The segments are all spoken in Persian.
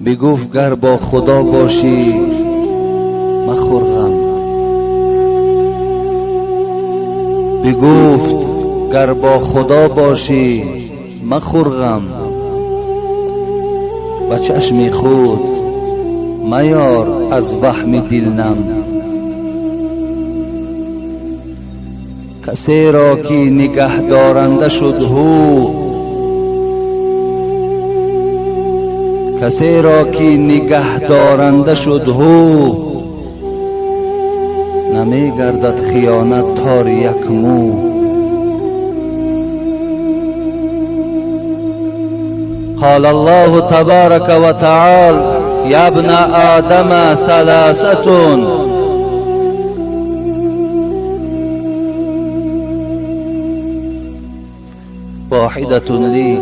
بگفت گر با خدا باشی مخور غم، بگفت گر با خدا باشی مخور غم، و چشم خود میار از وهم دلنم. کسی را که نگه دارنده شد هو، کسی را که نگه دارنده شد هو، نمی گردد خیانت تار یک مو. قال الله تبارک و تعالی یا ابن آدم ثلاثة واحدة لی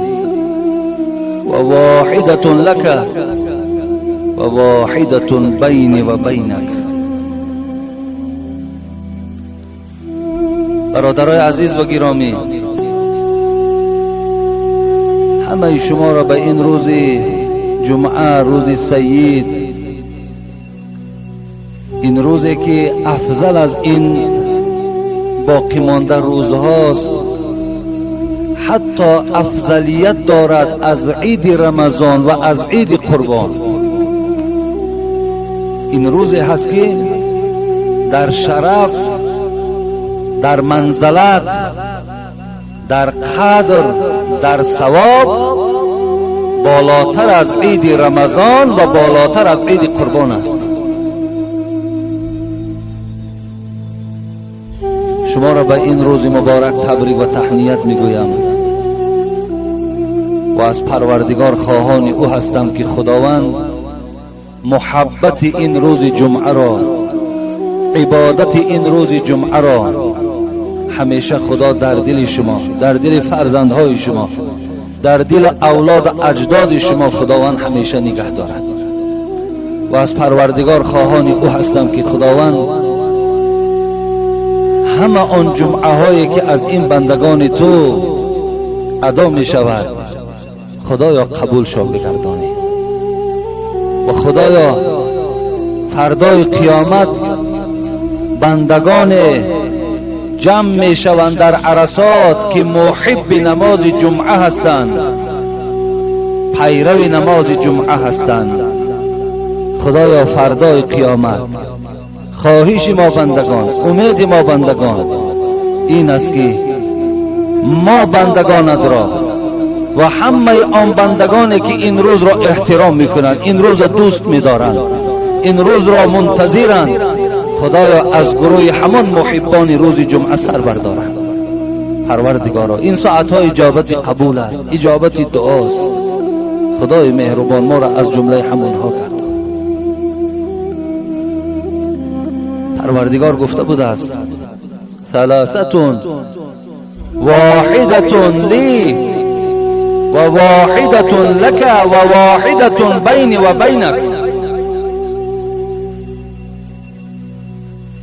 و واحدة لك و واحدة بینی و بینک. برادرای عزیز و گرامی، همه شما را به این روز جمعه، روز سید، این روزی که افضل از این باقی مانده روزهاست، حتی افضلیت دارد از عید رمضان و از عید قربان. این روزی هست که در شرف، در منزلت، در قدر، در ثواب بالاتر از عید رمضان و بالاتر از عید قربان است. شما را به این روز مبارک تبریک و تهنیت میگویم و از پروردگار خواهان او هستم که خداوند محبت این روز جمعه را، عبادت این روز جمعه را همیشه خدا در دل شما، در دل فرزندهای شما، در دل اولاد اجداد شما خداوند همیشه نگه دارد. و از پروردگار خواهان او هستم که خداوند همه آن جمعه هایی که از این بندگان تو ادا می شود خدایا قبول شو بگردانی. و خدایا فردای قیامت بندگان جمع می شوند در عرصات که محب نماز جمعه هستند، پیرو نماز جمعه هستند. خدایا فردای قیامت خواهش ما بندگان، امید ما بندگان این است که ما بندگانت را و همه آن بندگانی که این روز را احترام میکنند، این روز دوست میدارند، این روز را منتظرند، خدایا از گروه همان محبان روز جمعه سر بردارند. پروردگارا این ساعتها اجابت قبول است، اجابت دعاست. خدای مهربان ما را از جمله همونها کرد. پروردگار گفته بوده است ثلاثة واحدة لی و واحدة لك و واحدة بینی و بینک.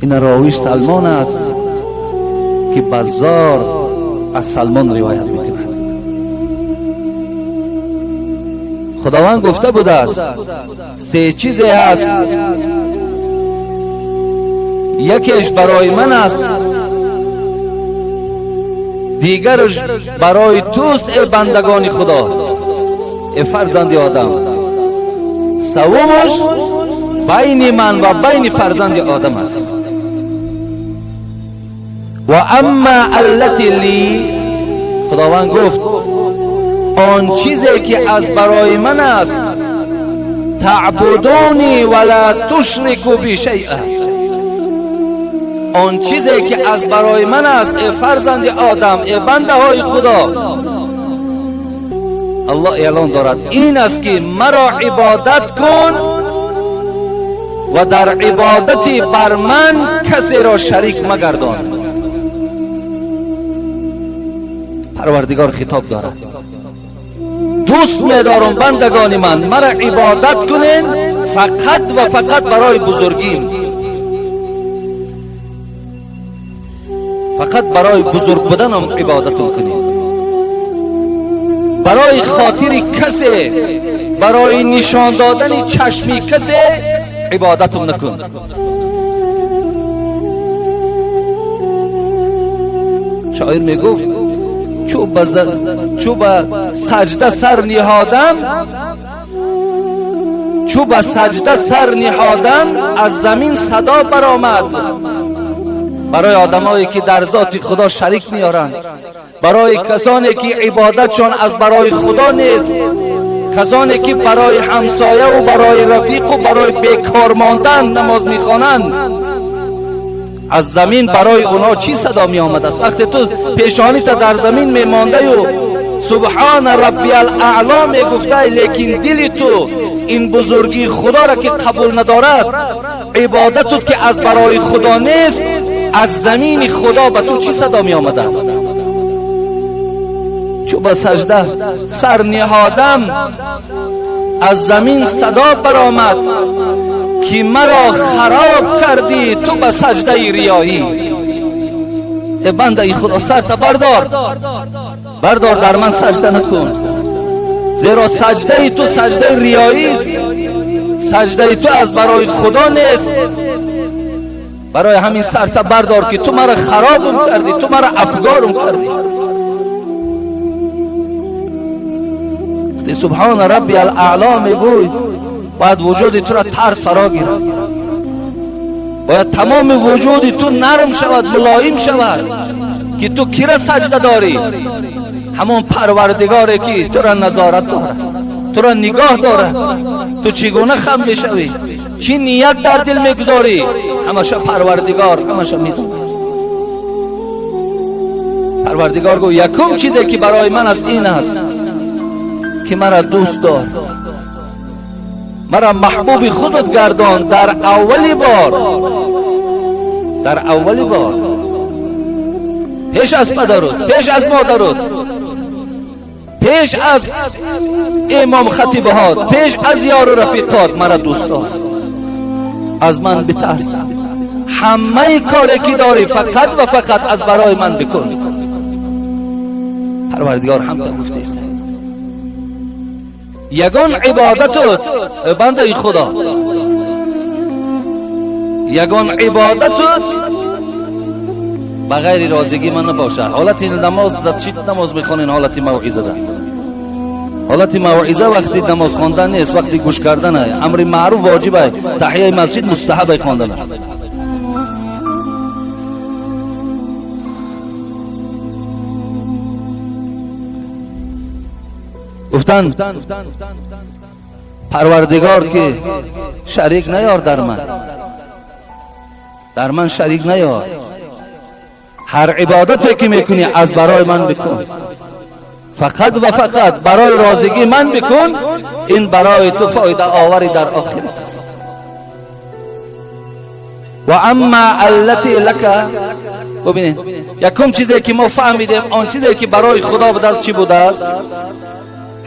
این راویش سلمان است که بزار از سلمان روایت میکند. خداوند گفته بوده است سه چیزی هست، یکیش برای من است، دیگرش برای توست ای بندگان خدا، ای فرزند آدم، سومش بین من و بین فرزند آدم است. و اما التی لی، خداوند گفت آن چیزی که از برای من است، تعبدونی ولا تشرکوا بی شیئا، آن چیزی که از برای من است ای فرزند آدم، ای بنده های خدا، الله اعلان دارد این است که مرا عبادت کن و در عبادتی بر من کسی را شریک مگردان. پروردگار خطاب دارد دوست می‌دارم بندگان من مرا عبادت کنین فقط و فقط برای بزرگیم، فقط برای بزرگ بودنم عبادتم کنین، برای خاطر کسی برای نشان دادن چشمی کسی عبادت نکن. شاعر میگفت چو به سجده سر نهادم از زمین صدا برآمد. برای آدمایی که در ذات خدا شریک میارن، برای کسانی که عبادتشون از برای خدا نیست، کسانی که برای همسایه و برای رفیق و برای بیکار ماندن نماز میخوانند، از زمین برای اونا چی صدا می آمده است؟ وقتی تو پیشانیت در زمین می مانده و سبحان ربی الاعلا می گفته، لیکن دل تو این بزرگی خدا را که قبول ندارد، عبادتت که از برای خدا نیست، از زمین خدا به تو چی صدا می آمده است؟ چو به سجده سر نهادم از زمین صدا برآمد که مرا خراب کردی تو به سجده ریایی. ای بنده خدا، سرت بردار در من سجده نکن، زیرا سجده تو سجده ریایی است، سجده تو از برای خدا نیست. برای همین سرت بردار که تو مرا خرابم کردی، تو مرا افگارم کردی. سبحان ربی الاعلا میگوی باید وجود تو را ترس فرا گیرد، باید تمام وجود تو نرم شود، ملایم شود که تو کی را سجده داری؟ همون پروردگاری که تو را نظارت دارد، تو را نگاه دارد. تو چگونه خم میشوی، چی نیت در دل میگذاری، همشه پروردگار همشه میدونه. پروردگار گو یکم چیزی که برای من از این است که مرا دوست دار، مرا محبوب خودت گردان. در اولی بار پیش از پدرت، پیش از مادرت، پیش از امام خطیبهات، پیش از یار و رفیقات مرا دوست دار. از من بترس، همه کاری که داری فقط و فقط از برای من بکن. پروردگار هم تا گفته است یگان عبادتت، بنده خدا، یگان عبادتت بغیر رازگی من نباشه. حالت نماز در چی نماز میخونین؟ حالت موعظه ده. حالت موعظه وقتی نماز خواندن نیست، وقتی گوش کردن است. امر معروف واجبه، تحیه مسجد مستحب خواندن. گفتن پروردگار که شریک نیار در من شریک نیار. هر عبادتی که میکنی از برای من بکن، فقط و فقط برای رازگی من بکن. این برای تو فایده آوری در آخرت است. و اما التی لک، ببینید یکم چیزی که ما فهمیدیم، آن چیزی که برای خدا بوده است چی بوده است؟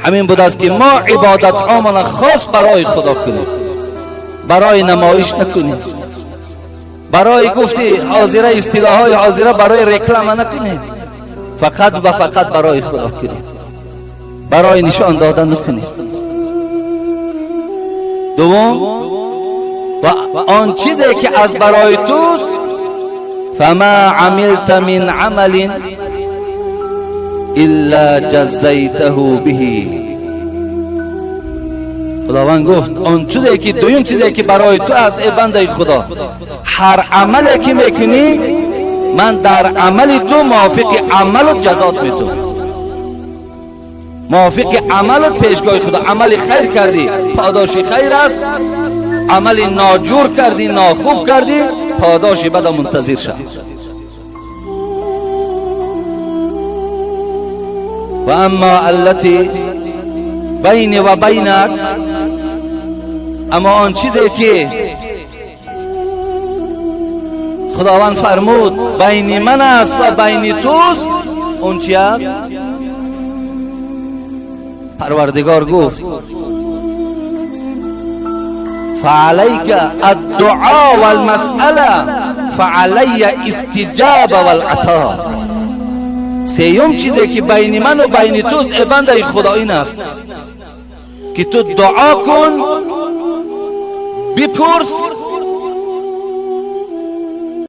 همین بوده است که ما عبادت عامل خاص برای خدا کنیم، برای نمایش نکنیم، برای گفتی حاضره اصطلاح های حاضره برای رکلام نکنیم، فقط و فقط برای خدا کنیم، برای نشان دادن نکنیم. دوم، و آن چیزی که از برای توست، فما عملت من عمل الا جزیته به. خداوند گفت آن چیزی که دویم چیزی که برای تو از ای بنده خدا، هر عملی که میکنی من در عمل تو موافق عملت جزات میتونم، موافق عملت پیشگاه خدا. عمل خیر کردی پاداش خیر است، عمل ناجور کردی ناخوب کردی پاداش بد منتظر شد. و اما التي بین و بینک، اما آن چیزی که خداوند فرمود بین من است و بین توست، اون چی است؟ پروردگار گفت فعلیک الدعاء والمسئله فعلی استجابه والعطا. سیوم چیزی که بین من و بین توست ای بنده خدا این است که تو دعا کن، بپرس